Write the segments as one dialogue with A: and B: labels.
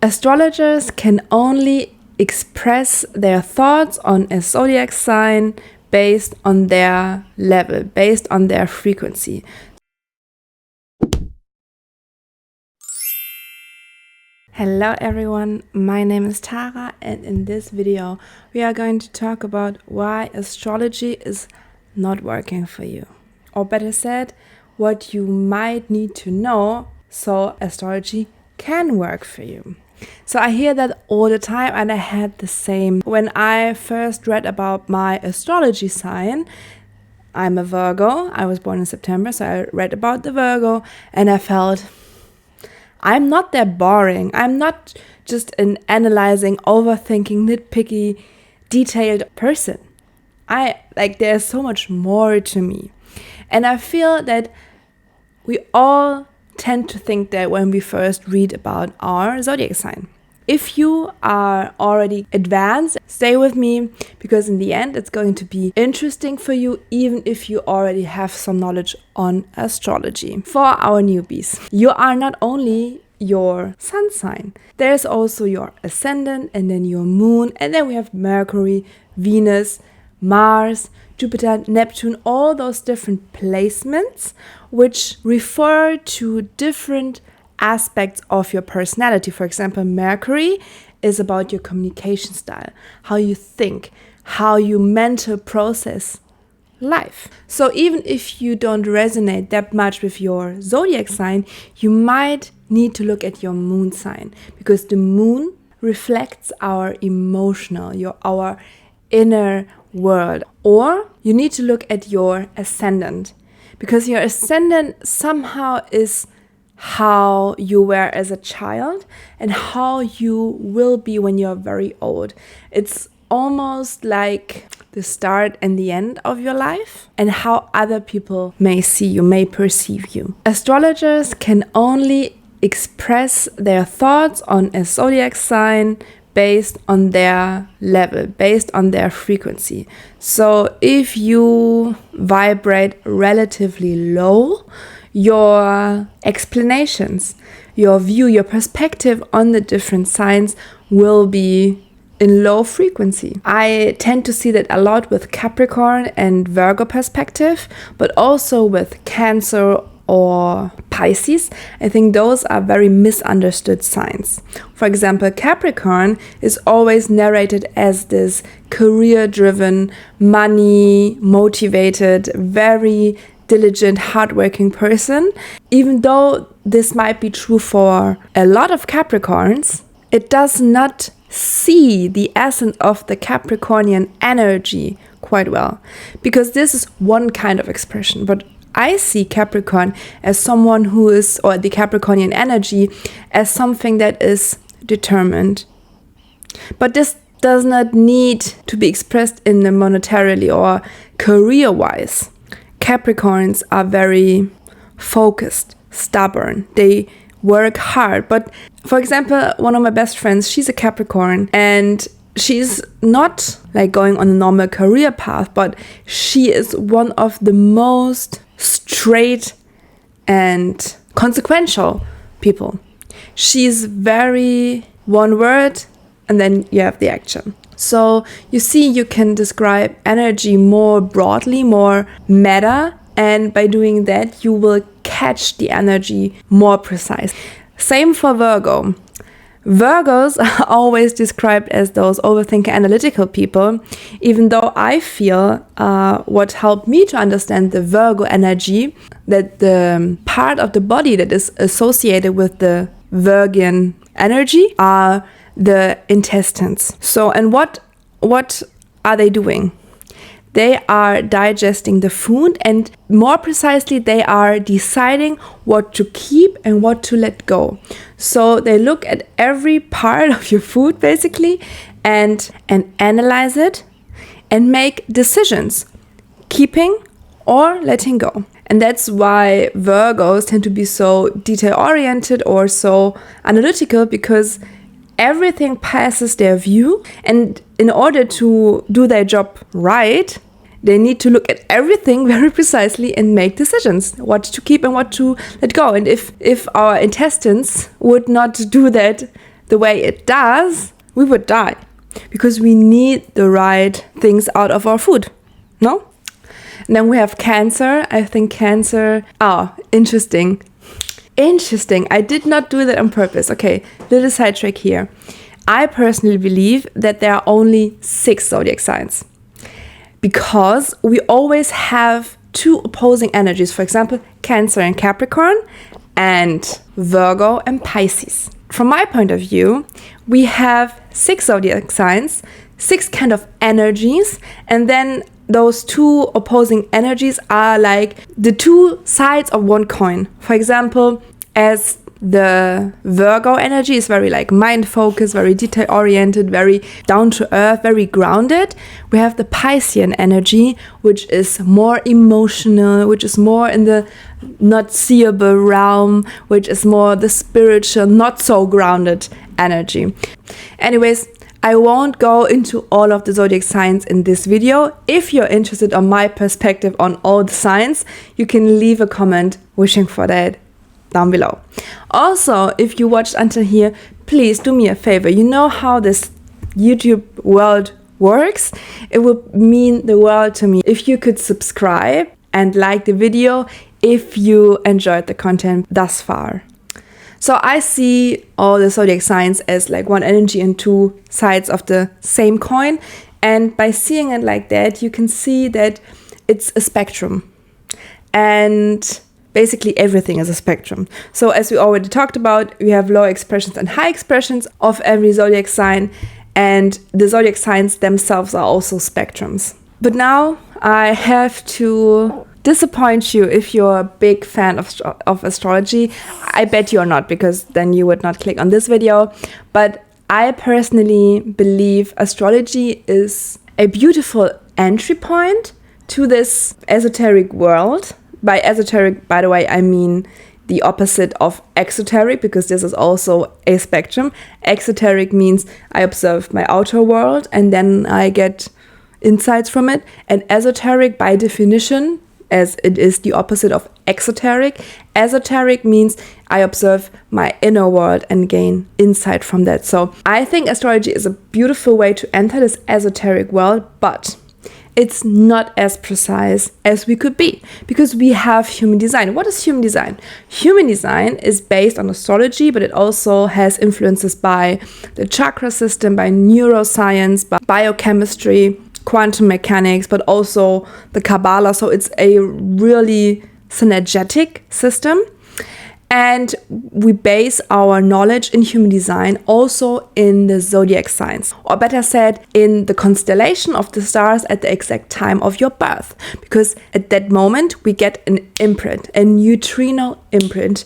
A: Astrologers can only express their thoughts on a zodiac sign based on their level, based on their frequency. Hello everyone, my name is Tara, and in this video we are going to talk about why astrology is not working for you. Or better said, what you might need to know so astrology can work for you. So I hear that all the time, and I had the same when I first read about my astrology sign. I'm a Virgo. I was born in September, so I read about the Virgo and I felt I'm not that boring. I'm not just an analyzing, overthinking, nitpicky, detailed person. There's so much more to me. And I feel that we all tend to think that when we first read about our zodiac sign. If you are already advanced, stay with me, because in the end it's going to be interesting for you, even if you already have some knowledge on astrology. For our newbies, you are not only your sun sign, there's also your ascendant, and then your moon, and then we have Mercury, Venus, Mars, Jupiter, Neptune, all those different placements which refer to different aspects of your personality. For example, Mercury is about your communication style, how you think, how you mental process life. So even if you don't resonate that much with your zodiac sign, you might need to look at your moon sign, because the moon reflects our our inner world. Or you need to look at your ascendant, because your ascendant somehow is how you were as a child and how you will be when you're very old. It's almost like the start and the end of your life, and how other people may see you, may perceive you. Astrologers can only express their thoughts on a zodiac sign based on their level, based on their frequency. So if you vibrate relatively low, your explanations, your view, your perspective on the different signs will be in low frequency. I tend to see that a lot with Capricorn and Virgo perspective, but also with Cancer or Pisces. I think those are very misunderstood signs. For example, Capricorn is always narrated as this career-driven, money-motivated, very diligent, hardworking person. Even though this might be true for a lot of Capricorns, it does not see the essence of the Capricornian energy quite well, because this is one kind of expression. But I see Capricorn as someone who is, or the Capricornian energy as something that is determined. But this does not need to be expressed in the monetarily or career-wise. Capricorns are very focused, stubborn. They work hard. But for example, one of my best friends, she's a Capricorn, and she's not like going on a normal career path, but she is one of the most straight and consequential people. She's very one word, and then you have the action. So you see, you can describe energy more broadly, more meta, and by doing that, you will catch the energy more precise. Same for Virgo. Virgos are always described as those overthinking, analytical people, even though I feel what helped me to understand the Virgo energy, that the part of the body that is associated with the Virgian energy are the intestines. So, and what are they doing? They are digesting the food, and more precisely, they are deciding what to keep and what to let go. So they look at every part of your food basically and analyze it and make decisions, keeping or letting go. And that's why Virgos tend to be so detail-oriented or so analytical, because everything passes their view, and in order to do their job right, they need to look at everything very precisely and make decisions, what to keep and what to let go. And if our intestines would not do that, the way it does, we would die because we need the right things out of our food. No? And then we have Cancer. I think Cancer, interesting. Interesting. I did not do that on purpose. Okay, little sidetrack here. I personally believe that there are only 6 zodiac signs because we always have 2 opposing energies. For example, Cancer and Capricorn and Virgo and Pisces. From my point of view, we have 6 zodiac signs, 6 kind of energies, and then those 2 opposing energies are like the 2 sides of one coin. For example, as the Virgo energy is very like mind focused, very detail oriented, very down to earth, very grounded. We have the Piscean energy, which is more emotional, which is more in the not seeable realm, which is more the spiritual, not so grounded energy. Anyways, I won't go into all of the zodiac signs in this video. If you're interested on my perspective on all the signs, you can leave a comment wishing for that down below. Also, if you watched until here, please do me a favor. You know how this YouTube world works? It would mean the world to me if you could subscribe and like the video if you enjoyed the content thus far. So I see all the zodiac signs as like one energy and 2 sides of the same coin. And by seeing it like that, you can see that it's a spectrum. And basically everything is a spectrum. So as we already talked about, we have low expressions and high expressions of every zodiac sign. And the zodiac signs themselves are also spectrums. But now I have to disappoint you if you're a big fan of astrology. I bet you're not, because then you would not click on this video. But I personally believe astrology is a beautiful entry point to this esoteric world. By esoteric, by the way, I mean the opposite of exoteric, because this is also a spectrum. Exoteric means I observe my outer world and then I get insights from it. And esoteric, by definition, as it is the opposite of exoteric, esoteric means I observe my inner world and gain insight from that. So I think astrology is a beautiful way to enter this esoteric world, but it's not as precise as we could be, because we have human design. What is human design? Human design is based on astrology, but it also has influences by the chakra system, by neuroscience, by biochemistry, quantum mechanics, but also the Kabbalah. So it's a really synergetic system. And we base our knowledge in human design also in the zodiac signs, or better said, in the constellation of the stars at the exact time of your birth. Because at that moment, we get an imprint, a neutrino imprint,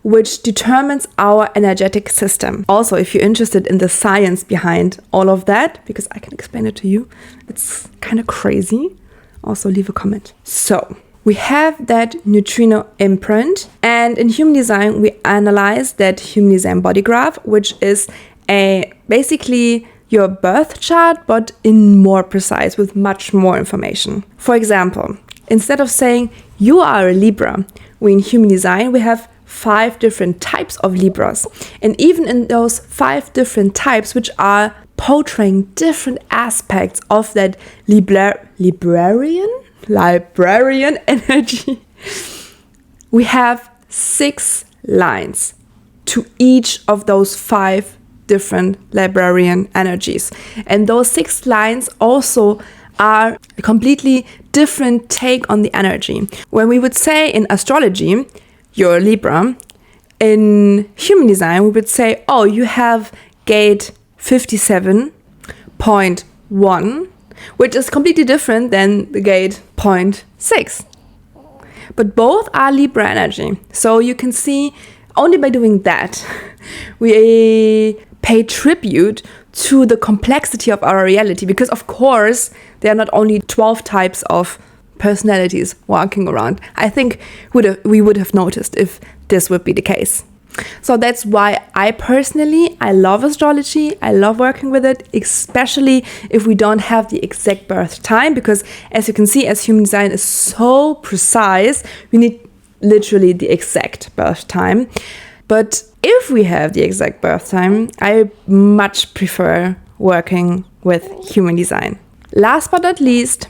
A: which determines our energetic system. Also, if you're interested in the science behind all of that, because I can explain it to you, it's kind of crazy, also leave a comment. So we have that neutrino imprint, and in human design, we analyze that human design body graph, which is basically your birth chart, but in more precise, with much more information. For example, instead of saying you are a Libra, we in human design, we have 5 different types of Libras. And even in those 5 different types, which are portraying different aspects of that librarian energy, we have 6 lines to each of those 5 different librarian energies. And those 6 lines also are a completely different take on the energy. When we would say in astrology, you're a Libra, in human design, we would say, oh, you have gate 57.1, which is completely different than the gate 0.6. But both are Libra energy. So you can see, only by doing that, we pay tribute to the complexity of our reality. Because of course, there are not only 12 types of personalities walking around. I think we would have noticed if this would be the case. So that's why I love astrology. I love working with it, especially if we don't have the exact birth time, because as you can see, as human design is so precise, we need literally the exact birth time. But if we have the exact birth time, I much prefer working with human design. Last but not least,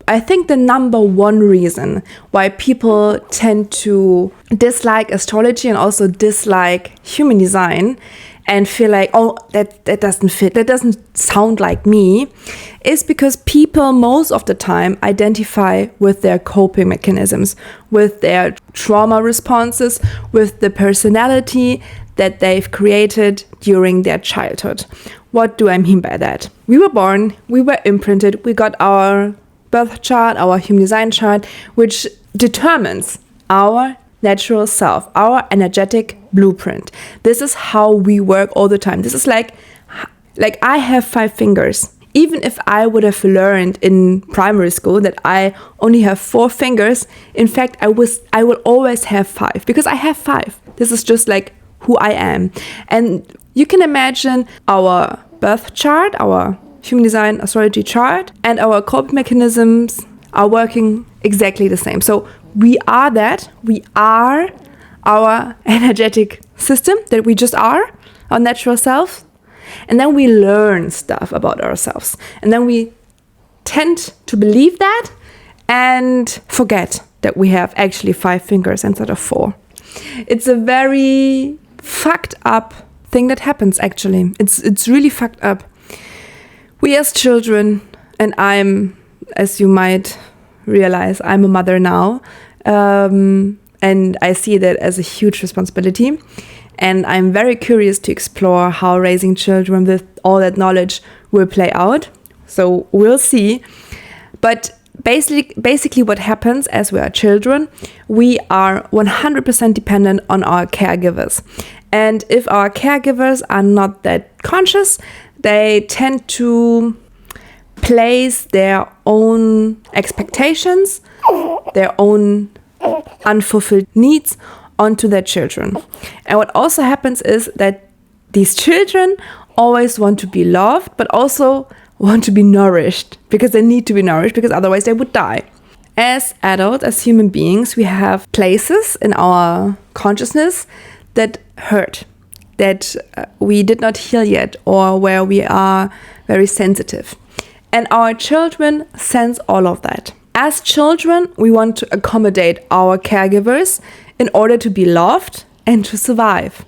A: I think the number one reason why people tend to dislike astrology and also dislike human design and feel like, oh, that doesn't fit, that doesn't sound like me, is because people most of the time identify with their coping mechanisms, with their trauma responses, with the personality that they've created during their childhood. What do I mean by that? We were born, we were imprinted, we got our birth chart, our human design chart, which determines our natural self, our energetic blueprint. This is how we work all the time. This is like I have 5 fingers. Even if I would have learned in primary school that I only have 4 fingers, in fact, I will always have 5 because I have 5. This is just like who I am. And you can imagine our birth chart, our human design astrology chart, and our coping mechanisms are working exactly the same. So we are that. We are our energetic system that we just are, our natural self. And then we learn stuff about ourselves. And then we tend to believe that and forget that we have actually 5 fingers instead of 4. It's a very fucked up thing that happens, actually. It's really fucked up. We as children, and I'm, as you might realize, I'm a mother now, and I see that as a huge responsibility. And I'm very curious to explore how raising children with all that knowledge will play out. So we'll see. But basically what happens as we are children, we are 100% dependent on our caregivers. And if our caregivers are not that conscious, they tend to place their own expectations, their own unfulfilled needs onto their children. And what also happens is that these children always want to be loved, but also want to be nourished, because they need to be nourished, because otherwise they would die. As adults, as human beings, we have places in our consciousness that hurt, that we did not heal yet, or where we are very sensitive. And our children sense all of that. As children, we want to accommodate our caregivers in order to be loved and to survive.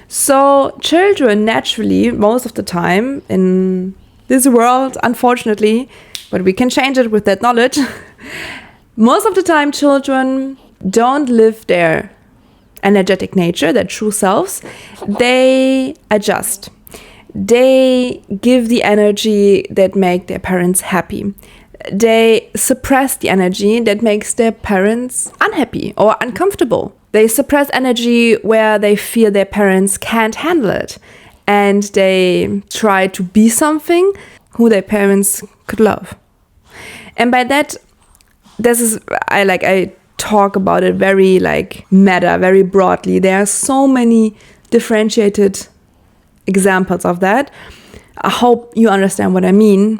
A: So children naturally, most of the time in this world, unfortunately, but we can change it with that knowledge, most of the time children don't live their energetic nature, their true selves. They adjust. They give the energy that make their parents happy. They suppress the energy that makes their parents unhappy or uncomfortable. They suppress energy where they feel their parents can't handle it. And they try to be something who their parents could love. And by that, I talk about it very meta, very broadly. There are so many differentiated examples of that. I hope you understand what I mean.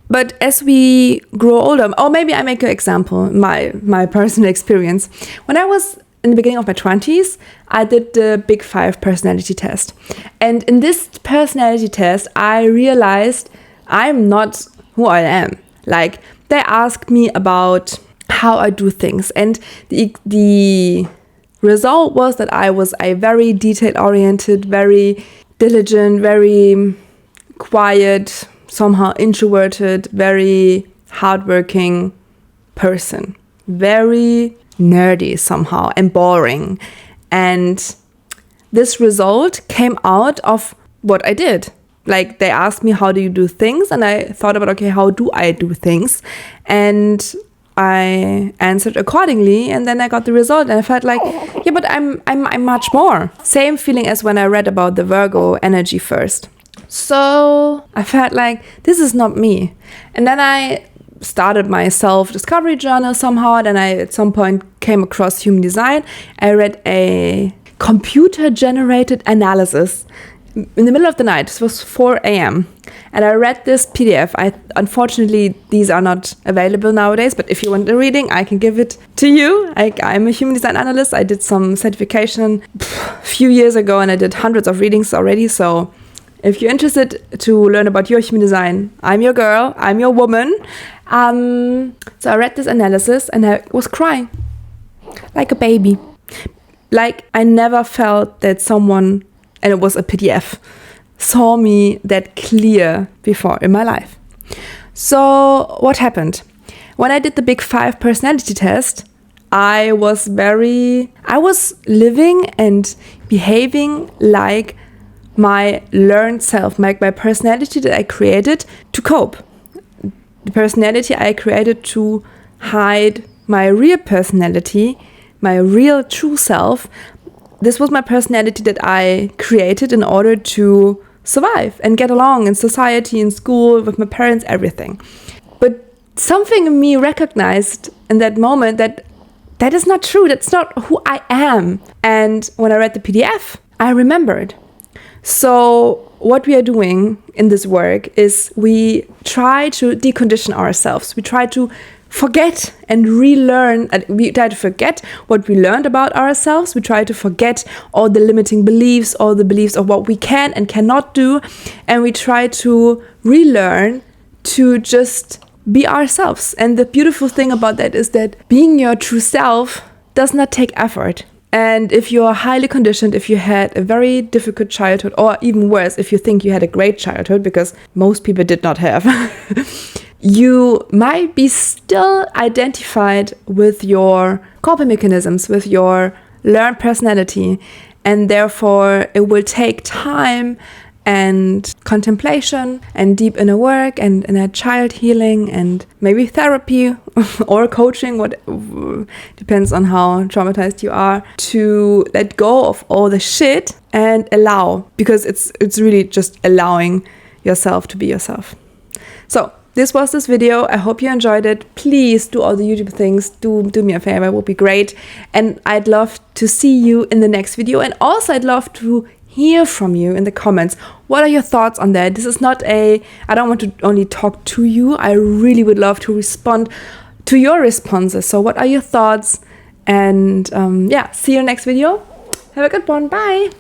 A: But as we grow older, or maybe I make an example, my personal experience. When I was in the beginning of my 20s, I did the Big 5 personality test. And in this personality test, I realized I'm not who I am. Like, they asked me about how I do things. And the result was that I was a very detail-oriented, very diligent, very quiet, somehow introverted, very hardworking person. Very nerdy somehow and boring. And this result came out of what I did. Like, they asked me, how do you do things? And I thought about, okay, how do I do things? And I answered accordingly, and then I got the result, and I felt like, yeah, but I'm much more. Same feeling as when I read about the Virgo energy first. So I felt like this is not me. And then I started my self-discovery journal somehow. Then I at some point came across human design. I read a computer-generated analysis. in the middle of the night. This was 4 a.m. and I read this PDF. Unfortunately, these are not available nowadays, but if you want a reading, I can give it to you. I'm a human design analyst. I did some certification a few years ago, and I did hundreds of readings already. So if you're interested to learn about your human design, I'm your girl, I'm your woman. So I read this analysis and I was crying like a baby. Like I never felt that someone, and it was a PDF, saw me that clear before in my life. So what happened? When I did the Big 5 personality test, I was living and behaving like my learned self, like my personality that I created to cope. The personality I created to hide my real personality, my real true self. This was my personality that I created in order to survive and get along in society, in school, with my parents, everything. But something in me recognized in that moment that is not true. That's not who I am. And when I read the PDF, I remembered. So what we are doing in this work is we try to decondition ourselves. We try to forget and relearn. We try to forget what we learned about ourselves. We try to forget all the limiting beliefs, all the beliefs of what we can and cannot do. And we try to relearn to just be ourselves. And the beautiful thing about that is that being your true self does not take effort. And if you're highly conditioned, if you had a very difficult childhood, or even worse, if you think you had a great childhood, because most people did not have, you might be still identified with your coping mechanisms, with your learned personality, and therefore it will take time and contemplation and deep inner work and inner child healing and maybe therapy or coaching, what depends on how traumatized you are, to let go of all the shit and allow, because it's really just allowing yourself to be yourself. So this was this video. I hope you enjoyed it. Please do all the YouTube things. Do me a favor. It would be great. And I'd love to see you in the next video. And also I'd love to hear from you in the comments. What are your thoughts on that? This is not I don't want to only talk to you. I really would love to respond to your responses. So what are your thoughts? And yeah, see you in the next video. Have a good one. Bye.